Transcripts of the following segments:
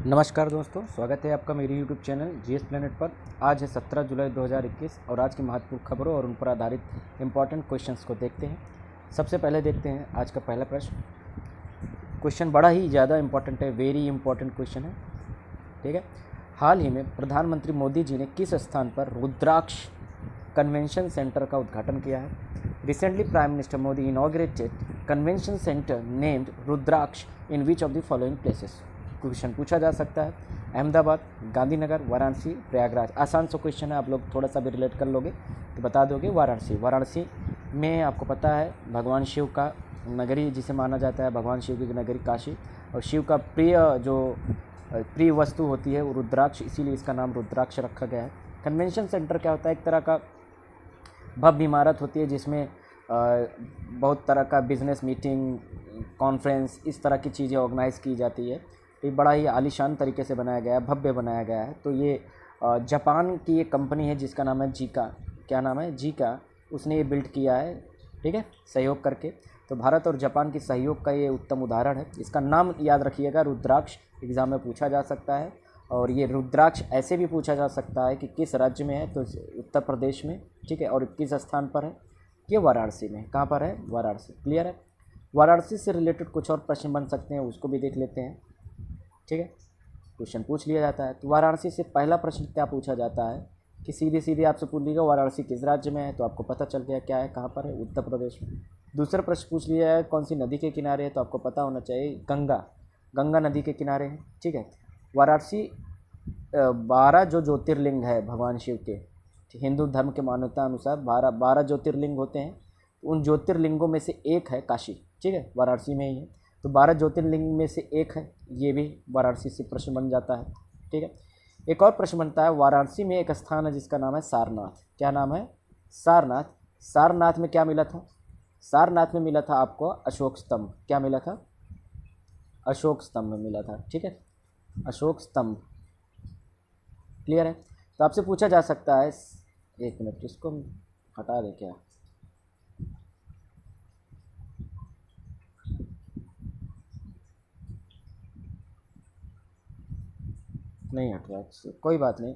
नमस्कार दोस्तों, स्वागत है आपका मेरी यूट्यूब चैनल जीएस प्लेनेट पर। आज है 17 जुलाई 2021 और आज की महत्वपूर्ण खबरों और उन पर आधारित इम्पॉर्टेंट क्वेश्चंस को देखते हैं। सबसे पहले देखते हैं आज का पहला प्रश्न। क्वेश्चन बड़ा ही ज़्यादा इम्पॉर्टेंट है, वेरी इम्पॉर्टेंट क्वेश्चन है। ठीक है। हाल ही में प्रधानमंत्री मोदी जी ने किस स्थान पर रुद्राक्ष कन्वेंशन सेंटर का उद्घाटन किया है? Recently prime minister Modi inaugurated convention centre named Rudraksh in which of the following places? Question पूछा जा सकता है। अहमदाबाद, गांधीनगर, वाराणसी, प्रयागराज। आसान सा क्वेश्चन है, आप लोग थोड़ा सा भी रिलेट कर लोगे तो बता दोगे वाराणसी। वाराणसी में आपको पता है भगवान शिव का नगरी जिसे माना जाता है, भगवान शिव की नगरी काशी, और शिव का प्रिय वस्तु होती है वो रुद्राक्ष, इसीलिए इसका नाम रुद्राक्ष रखा गया है। कन्वेंशन सेंटर क्या होता है? एक तरह का भव्य इमारत होती है जिसमें बहुत तरह का बिजनेस मीटिंग, कॉन्फ्रेंस, इस तरह की चीज़ें ऑर्गेनाइज़ की जाती है। ये बड़ा ही आलीशान तरीके से बनाया गया है, भव्य बनाया गया है। तो ये जापान की एक कंपनी है जिसका नाम है जीका। क्या नाम है? जीका। उसने ये बिल्ड किया है, ठीक है, सहयोग करके। तो भारत और जापान की सहयोग का ये उत्तम उदाहरण है। इसका नाम याद रखिएगा, रुद्राक्ष। एग्ज़ाम में पूछा जा सकता है। और ये रुद्राक्ष ऐसे भी पूछा जा सकता है कि किस राज्य में है, तो उत्तर प्रदेश में, ठीक है, और किस स्थान पर है? ये वाराणसी में। कहाँ पर है? वाराणसी। क्लियर है? वाराणसी से रिलेटेड कुछ और प्रश्न बन सकते हैं, उसको भी देख लेते हैं। ठीक है, क्वेश्चन पूछ लिया जाता है। तो वाराणसी से पहला प्रश्न क्या पूछा जाता है कि सीधे सीधे आपसे पूछ लिया वाराणसी किस राज्य में है, तो आपको पता चल गया क्या है, कहाँ पर है, उत्तर प्रदेश में। दूसरा प्रश्न पूछ लिया है कौन सी नदी के किनारे है, तो आपको पता होना चाहिए गंगा नदी के किनारे है। ठीक है। वाराणसी 12 जो ज्योतिर्लिंग है भगवान शिव के, हिंदू धर्म के मान्यता अनुसार 12 ज्योतिर्लिंग होते हैं। उन ज्योतिर्लिंगों में से एक है काशी, ठीक है, वाराणसी में ही है। तो 12 ज्योतिर्लिंग में से एक है, ये भी वाराणसी से प्रश्न बन जाता है। ठीक है। एक और प्रश्न बनता है, वाराणसी में एक स्थान है जिसका नाम है सारनाथ। क्या नाम है? सारनाथ। सारनाथ में क्या मिला था? सारनाथ में मिला था आपको अशोक स्तंभ। क्या मिला था? अशोक स्तंभ मिला था। ठीक है, अशोक स्तंभ। क्लियर है? तो आपसे पूछा जा सकता है, एक मिनट इसको हटा दे क्या, नहीं हट रहा, कोई बात नहीं,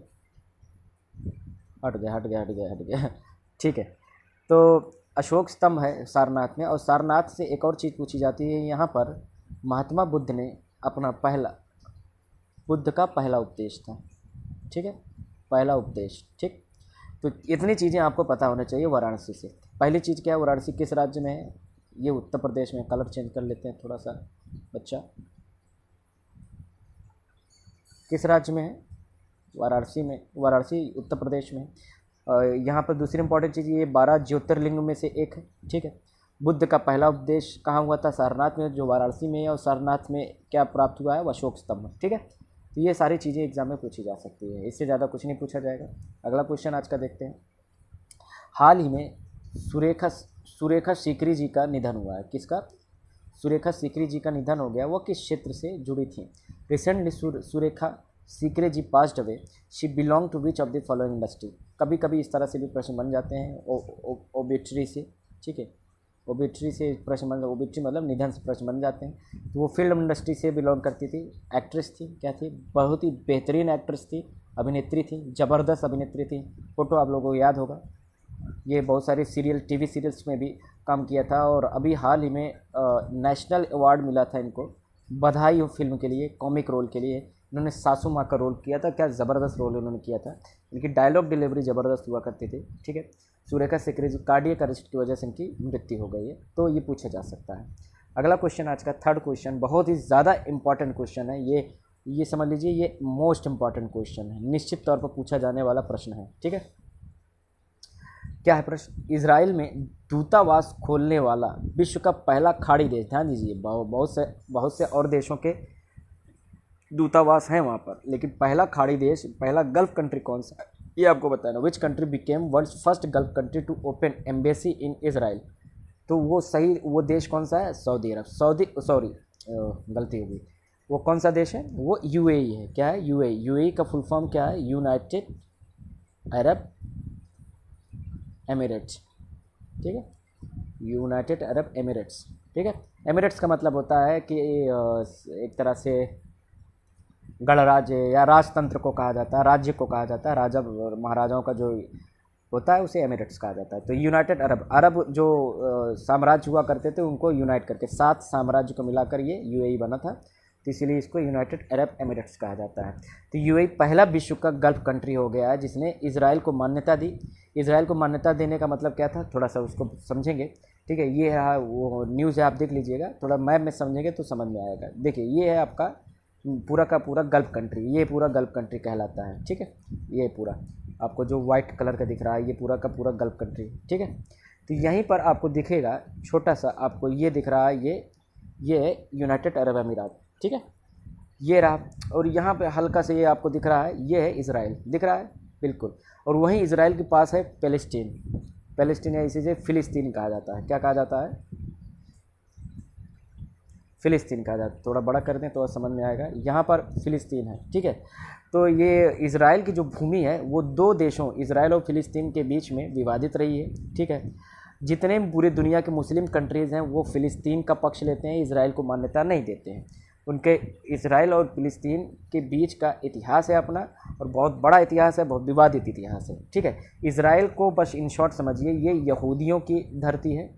हट गया। ठीक है। तो अशोक स्तंभ है सारनाथ में। और सारनाथ से एक और चीज़ पूछी जाती है, यहाँ पर महात्मा बुद्ध ने अपना बुद्ध का पहला उपदेश था। ठीक है, पहला उपदेश। ठीक। तो इतनी चीज़ें आपको पता होना चाहिए वाराणसी से। पहली चीज़ क्या है, वाराणसी किस राज्य में है? ये उत्तर प्रदेश में। कलर चेंज कर लेते हैं थोड़ा सा बच्चा। किस राज्य में है? वाराणसी में। वाराणसी उत्तर प्रदेश में। यहाँ पर दूसरी इंपॉर्टेंट चीज़, ये 12 ज्योतिर्लिंग में से एक है। ठीक है। बुद्ध का पहला उपदेश कहाँ हुआ था? सारनाथ में, जो वाराणसी में है। और सारनाथ में क्या प्राप्त हुआ है? वो अशोक स्तंभ। ठीक है। तो ये सारी चीज़ें एग्जाम में पूछी जा सकती है, इससे ज़्यादा कुछ नहीं पूछा जाएगा। अगला क्वेश्चन आज का देखते हैं। हाल ही में सुरेखा सीकरी जी का निधन हुआ है। किसका? सुरेखा सीकरी जी का निधन हो गया। वो किस क्षेत्र से जुड़ी थी? Recently Surekha Sikri ji passed away, she belong to which of the following industry? कभी कभी इस तरह से भी प्रश्न बन जाते हैं ओबिट्री से। ठीक है, ओबिट्री से प्रश्न बन, ओबिट्री मतलब निधन से प्रश्न बन जाते हैं। तो वो फिल्म इंडस्ट्री से बिलोंग करती थी, एक्ट्रेस थी। क्या थी? बहुत ही बेहतरीन एक्ट्रेस थी, अभिनेत्री थी, ज़बरदस्त अभिनेत्री थी। फोटो आप लोगों को याद होगा। ये बहुत सारे टीवी सीरियल्स में भी काम किया था। और अभी हाल ही में नेशनल अवार्ड मिला था इनको, बधाई हो फिल्म के लिए, कॉमिक रोल के लिए। इन्होंने सासू माँ का रोल किया था। क्या ज़बरदस्त रोल इन्होंने किया था। इनकी डायलॉग डिलीवरी ज़बरदस्त हुआ करती थी। ठीक है। सुरेखा सीकरी जी कार्डियक अरेस्ट की वजह से इनकी मृत्यु हो गई है, तो ये पूछा जा सकता है। अगला क्वेश्चन आज का थर्ड क्वेश्चन बहुत ही ज़्यादा इंपॉर्टेंट क्वेश्चन है। ये समझ लीजिए, ये मोस्ट इंपॉर्टेंट क्वेश्चन है, निश्चित तौर पर पूछा जाने वाला प्रश्न है। ठीक है। क्या है प्रश्न? इजराइल में दूतावास खोलने वाला विश्व का पहला खाड़ी देश। ध्यान दीजिए, बहुत से और देशों के दूतावास हैं वहाँ पर, लेकिन पहला खाड़ी देश, पहला गल्फ कंट्री कौन सा है, ये आपको बताना। Which country became world's first gulf country to open embassy in Israel? तो वो देश कौन सा है? सऊदी अरब। सॉरी, गलती हो गई। वो कौन सा देश है? वो यूएई है। क्या है? यूएई। यूएई का फुल फॉर्म क्या है? United Arab Emirates. ठीक है, यूनाइटेड अरब एमिरेट्स। ठीक है। एमिरेट्स का मतलब होता है कि एक तरह से गणराज्य या राजतंत्र को कहा जाता है, राज्य को कहा जाता है, राजा और महाराजाओं का जो होता है उसे एमिरेट्स कहा जाता है। तो यूनाइटेड अरब अरब जो साम्राज्य हुआ करते थे उनको यूनाइट करके 7 साम्राज्य को मिलाकर ये यूएई बना था, तो इसीलिए इसको यूनाइटेड अरब एमिरेट्स कहा जाता है। तो यूएई पहला विश्व का गल्फ कंट्री हो गया है जिसने इजराइल को मान्यता दी। इजराइल को मान्यता देने का मतलब क्या था, थोड़ा सा उसको समझेंगे, ठीक है। ये है वो न्यूज़ है, आप देख लीजिएगा, थोड़ा मैप में समझेंगे तो समझ में आएगा। देखिए ये है आपका पूरा का पूरा गल्फ कंट्री, ये पूरा गल्फ कंट्री कहलाता है, ठीक है। ये पूरा आपको जो वाइट कलर का दिख रहा है ये पूरा का पूरा गल्फ कंट्री, ठीक है। तो यहीं पर आपको दिखेगा छोटा सा, आपको ये दिख रहा है, ये यूनाइटेड अरब अमीरात, ठीक है, ये रहा। और यहाँ पे हल्का से ये आपको दिख रहा है, ये है इजराइल, दिख रहा है बिल्कुल। और वहीं इजराइल के पास है पैलेस्टीन, पैलेस्टीन या इसे फ़िलिस्तीन कहा जाता है। क्या कहा जाता है, फ़िलिस्तीन कहा जाता है। थोड़ा बड़ा कर दें तो समझ में आएगा, यहाँ पर फ़िलिस्तीन है, ठीक है। तो ये इजराइल की जो भूमि है वो 2 देशों इजराइल और फ़िलिस्तीन के बीच में विवादित रही है, ठीक है। जितने पूरी दुनिया के मुस्लिम कंट्रीज़ हैं वो फ़िलिस्तीन का पक्ष लेते हैं, इजराइल को मान्यता नहीं देते हैं। उनके इजराइल और फ़िलिस्तीन के बीच का इतिहास है अपना, और बहुत बड़ा इतिहास है, बहुत विवादित इतिहास है, ठीक है। इजराइल को बस इन शॉर्ट समझिए, ये यहूदियों की धरती है,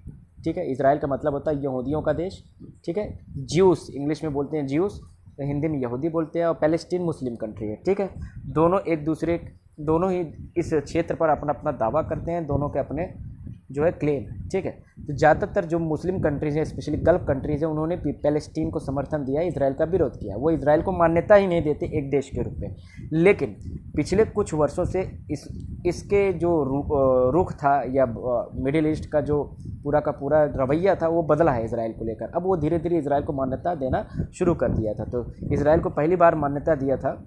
ठीक है। इजराइल का मतलब होता है यहूदियों का देश, ठीक है। ज्यूस इंग्लिश में बोलते हैं, ज्यूस तो हिंदी में यहूदी बोलते हैं, और पैलेस्टीन मुस्लिम कंट्री है, ठीक है। दोनों ही इस क्षेत्र पर अपना अपना दावा करते हैं, दोनों के अपने जो है क्लेम, ठीक है। तो ज़्यादातर जो मुस्लिम कंट्रीज़ हैं, स्पेशली गल्फ कंट्रीज़ हैं, उन्होंने पैलेस्टीन को समर्थन दिया, इजराइल का विरोध किया। वो इजराइल को मान्यता ही नहीं देते एक देश के रूप में। लेकिन पिछले कुछ वर्षों से इसके जो रुख था या मिडिल ईस्ट का जो पूरा का पूरा रवैया था वो बदला है इजराइल को लेकर। अब वो धीरे धीरे इजराइल को मान्यता देना शुरू कर दिया था। तो इजराइल को पहली बार मान्यता दिया था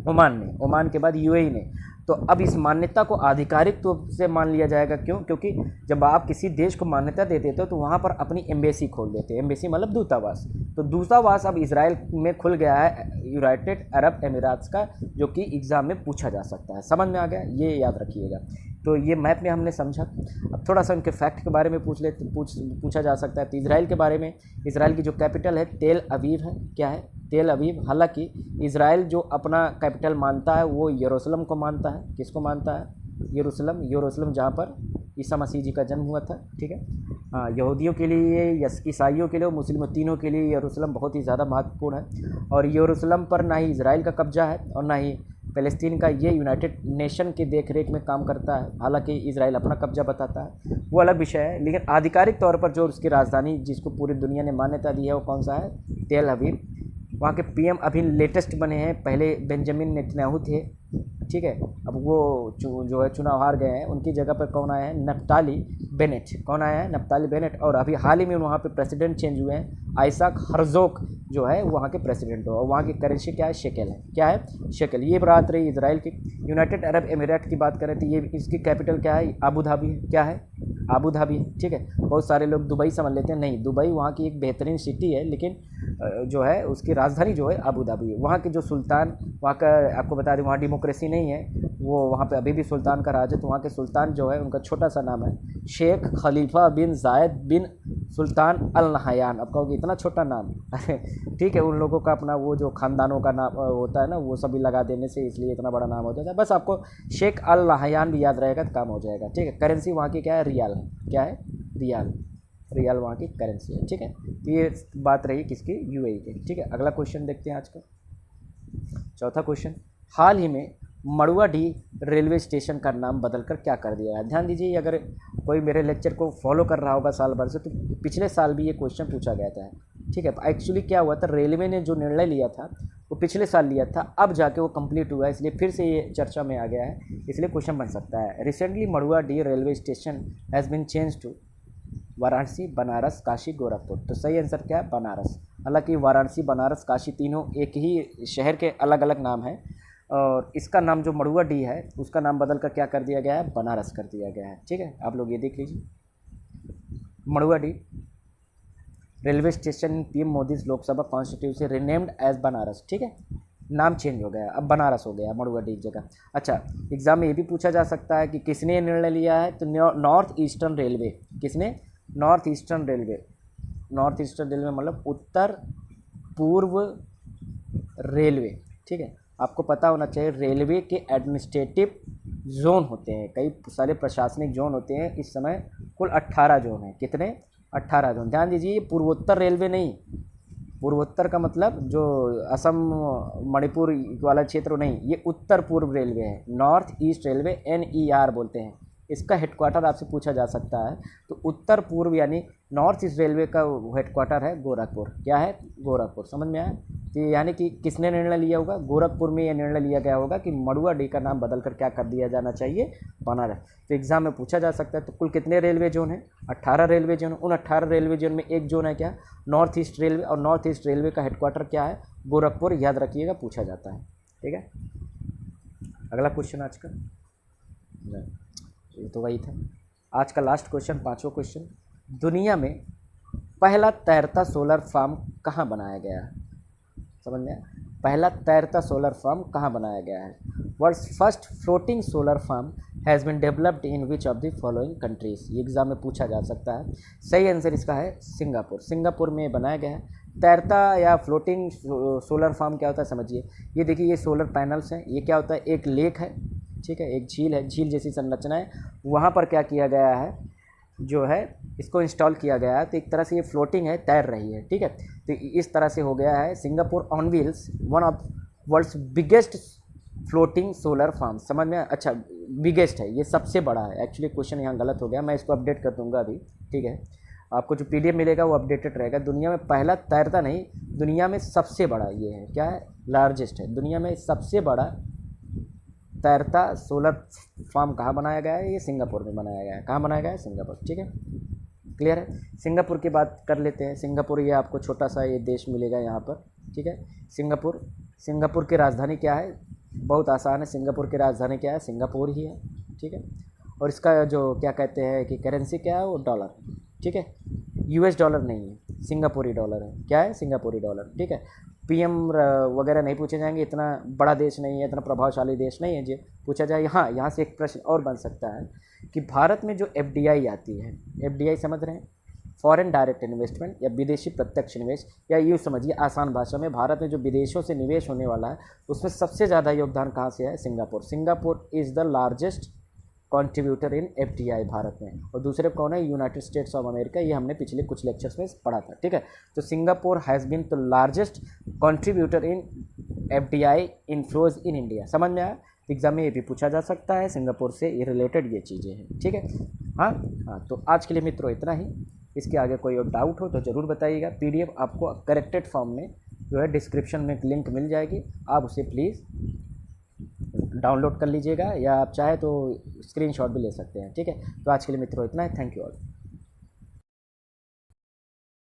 ओमान ने, ओमान के बाद यूएई ने। तो अब इस मान्यता को आधिकारिक रूप से मान लिया जाएगा, क्यों? क्योंकि जब आप किसी देश को मान्यता दे देते हो तो वहाँ पर अपनी एम्बेसी खोल देते हैं। एम्बेसी मतलब दूतावास। तो दूतावास अब इजराइल में खुल गया है, यूनाइटेड अरब अमीरात्स का, जो कि एग्ज़ाम में पूछा जा सकता है। समझ में आ गया, ये याद रखिएगा। तो ये मैप में हमने समझा। अब थोड़ा सा उनके फैक्ट के बारे में पूछा जा सकता है। तो इजराइल के बारे में, इजराइल की जो कैपिटल है तेल अवीव है। क्या है? तेल अवीव। हालांकि इजराइल जो अपना कैपिटल मानता है वो यरूशलेम को मानता है। किसको मानता है? यरूशलेम जहाँ पर ईसा मसीह जी का जन्म हुआ था, ठीक है। हाँ, यहूदियों के लिए, ईसाइयों के लिए और मुस्लिमों, तीनों के लिए यरूशलेम बहुत ही ज़्यादा महत्वपूर्ण है। और यरूशलेम पर ना ही इजराइल का कब्जा है और ना ही फ़लस्तीन का। ये यूनाइटेड नेशन की देखरेख में काम करता है। हालांकि इजराइल अपना कब्जा बताता है, वो अलग विषय है। लेकिन आधिकारिक तौर पर जो उसकी राजधानी जिसको पूरी दुनिया ने मान्यता दी है वो कौन सा है? तेल अवीव। वहाँ के पीएम अभी लेटेस्ट बने हैं, पहले बेंजामिन नेतन्याहू थे, ठीक है। अब वो जो है चुनाव हार गए हैं। उनकी जगह पर कौन आया है? Naftali Bennett. कौन आया है? Naftali Bennett. और अभी हाल ही में वहाँ पे प्रेसिडेंट चेंज हुए हैं, आइसाक हर्जोग जो है वहाँ के प्रेसिडेंट हो। और वहाँ की करेंसी क्या है? शेकेल है। क्या है? शेकेल। ये बात रही इजराइल की। यूनाइटेड अरब एमिरेट की बात करें तो ये इसकी कैपिटल क्या है? आबू धाबी है। क्या है? आबू धाबी, ठीक है। बहुत सारे लोग दुबई समझ लेते हैं, नहीं, दुबई वहाँ की एक बेहतरीन सिटी है, लेकिन जो है उसकी राजधानी जो है आबू धाबी है। वहाँ के जो सुल्तान, वहाँ का आपको बता दें, वहाँ डेमोक्रेसी नहीं है, वो वहाँ पे अभी भी सुल्तान का राज है। तो वहाँ के सुल्तान जो है उनका छोटा सा नाम है शेख खलीफा बिन जायद बिन सुल्तान अल नहयान। अब कहोगे इतना छोटा नाम, ठीक है। उन लोगों का अपना वो जो ख़ानदानों का नाम होता है ना, वो सभी लगा देने से इसलिए इतना बड़ा नाम हो जाता है। बस आपको शेख अल नहयान भी याद रहेगा तो काम हो जाएगा, ठीक है। करेंसी वहाँ की क्या है? रियाल है। क्या है? रियाल। रियाल वहाँ की करेंसी है, ठीक है। तो ये बात रही किसकी? यूएई की, ठीक है। अगला क्वेश्चन देखते हैं आज का, चौथा क्वेश्चन। हाल ही में मड़ुआडीह रेलवे स्टेशन का नाम बदलकर क्या कर दिया है? ध्यान दीजिए, अगर कोई मेरे लेक्चर को फॉलो कर रहा होगा साल भर से, तो पिछले साल भी ये क्वेश्चन पूछा गया था, ठीक है। एक्चुअली क्या हुआ था, रेलवे ने जो निर्णय लिया था वो पिछले साल लिया था, अब जाके वो कंप्लीट हुआ है, इसलिए फिर से ये चर्चा में आ गया है, इसलिए क्वेश्चन बन सकता है। Recently Manduadih railway station has been change to Varanasi, Banaras, Kashi, Gorakhpur. तो सही आंसर क्या है? बनारस। हालांकि वाराणसी, बनारस, काशी तीनों एक ही शहर के अलग अलग नाम हैं, और इसका नाम जो मड़ुआडीह है उसका नाम बदल कर क्या कर दिया गया है? बनारस कर दिया गया है, ठीक है। आप लोग ये देख लीजिए, Manduadih railway station PM Modi Lok Sabha constituency renamed as Banaras, ठीक है। नाम चेंज हो गया, अब बनारस हो गया मड़ुआडीह की जगह। अच्छा, एग्जाम में ये भी पूछा जा सकता है कि किसने निर्णय लिया है? तो नॉर्थ ईस्टर्न रेलवे। किसने? North eastern railway. North eastern railway मतलब उत्तर पूर्व रेलवे, ठीक है, आपको पता होना चाहिए रेलवे के एडमिनिस्ट्रेटिव जोन होते हैं, कई सारे प्रशासनिक जोन होते हैं। इस समय कुल 18 जोन हैं। कितने? 18 जोन। ध्यान दीजिए, पूर्वोत्तर रेलवे नहीं, पूर्वोत्तर का मतलब जो असम मणिपुर वाला क्षेत्र नहीं, ये उत्तर पूर्व रेलवे है, नॉर्थ ईस्ट रेलवे NER बोलते हैं। इसका हेडक्वार्टर आपसे पूछा जा सकता है। तो उत्तर पूर्व यानी नॉर्थ ईस्ट रेलवे का हेडक्वार्टर है गोरखपुर। क्या है? गोरखपुर। समझ में आया? कि यानी कि किसने निर्णय लिया होगा? गोरखपुर में यह निर्णय लिया गया होगा कि मड़ुआडीह का नाम बदल कर क्या कर दिया जाना चाहिए? बनारस। तो एग्जाम में पूछा जा सकता है। तो कुल कितने रेलवे जोन हैं? 18 रेलवे जोन। उन 18 रेलवे जोन में एक जोन है क्या? North east railway. और नॉर्थ ईस्ट रेलवे का हेडक्वार्टर क्या है? गोरखपुर। याद रखिएगा, पूछा जाता है। ठीक है, अगला क्वेश्चन आज का, ये तो वही था आज का लास्ट क्वेश्चन, पांचवा क्वेश्चन। दुनिया में पहला तैरता सोलर फार्म कहाँ बनाया गया है? समझ में आया? पहला तैरता सोलर फार्म कहाँ बनाया गया है? World's first floating solar farm has been developed in which of the following countries? ये एग्जाम में पूछा जा सकता है। सही आंसर इसका है सिंगापुर। सिंगापुर में बनाया गया है। तैरता या फ्लोटिंग सोलर फार्म क्या होता है समझिए। ये देखिए, ये सोलर पैनल्स हैं। ये क्या होता है? एक लेक है, ठीक है, एक झील है, झील जैसी संरचना है। वहाँ पर क्या किया गया है, जो है इसको इंस्टॉल किया गया है। तो एक तरह से ये फ्लोटिंग है, तैर रही है। ठीक है, तो इस तरह से हो गया है Singapore on wheels, one of world's biggest floating solar farm. समझ में? अच्छा, बिगेस्ट है, ये सबसे बड़ा है। एक्चुअली क्वेश्चन यहाँ गलत हो गया, मैं इसको अपडेट कर दूंगा अभी। ठीक है, आपको जो PDF मिलेगा वो अपडेटेड रहेगा। दुनिया में पहला तैरता नहीं, दुनिया में सबसे बड़ा ये है। क्या है? लार्जेस्ट है। दुनिया में सबसे बड़ा तैरता सोलर फार्म कहाँ बनाया गया है? ये सिंगापुर में बनाया गया है। कहाँ बनाया गया है? सिंगापुर। ठीक है, क्लियर है। सिंगापुर की बात कर लेते हैं। सिंगापुर, ये आपको छोटा सा ये देश मिलेगा यहाँ पर। ठीक है, सिंगापुर। सिंगापुर की राजधानी क्या है? बहुत आसान है, सिंगापुर की राजधानी क्या है? सिंगापुर ही है। ठीक है, और इसका जो क्या कहते हैं कि करेंसी क्या है? वो डॉलर। ठीक है, US डॉलर नहीं है, सिंगापुरी डॉलर है। क्या है? सिंगापुरी डॉलर। ठीक है, PM वगैरह नहीं पूछे जाएंगे, इतना बड़ा देश नहीं है, इतना प्रभावशाली देश नहीं है। जो पूछा जाए यहाँ से एक प्रश्न और बन सकता है कि भारत में जो FDI आती है, FDI समझ रहे हैं, फॉरेन डायरेक्ट इन्वेस्टमेंट या विदेशी प्रत्यक्ष निवेश, या यूँ समझिए आसान भाषा में, भारत में जो विदेशों से निवेश होने वाला है उसमें सबसे ज़्यादा योगदान कहाँ से है? Singapore. Singapore is the largest contributor in FDI Bharat में। और दूसरे कौन है? United states of America. ये हमने पिछले कुछ लेक्चर्स में पढ़ा था। ठीक है, तो Singapore has been the largest contributor in FDI inflows in India. समझ में आया? एग्जाम में ये भी पूछा जा सकता है, सिंगापुर से ये रिलेटेड ये चीज़ें हैं। ठीक है, हाँ हाँ, तो आज के लिए मित्रों इतना ही। इसके आगे कोई और डाउट हो तो ज़रूर बताइएगा। PDF आपको करेक्टेड फॉर्म में जो है डिस्क्रिप्शन में एक लिंक मिल जाएगी, आप उसे प्लीज़ डाउनलोड कर लीजिएगा, या आप चाहे तो स्क्रीनशॉट भी ले सकते हैं। ठीक है, तो आज के लिए मित्रों इतना है। Thank you all.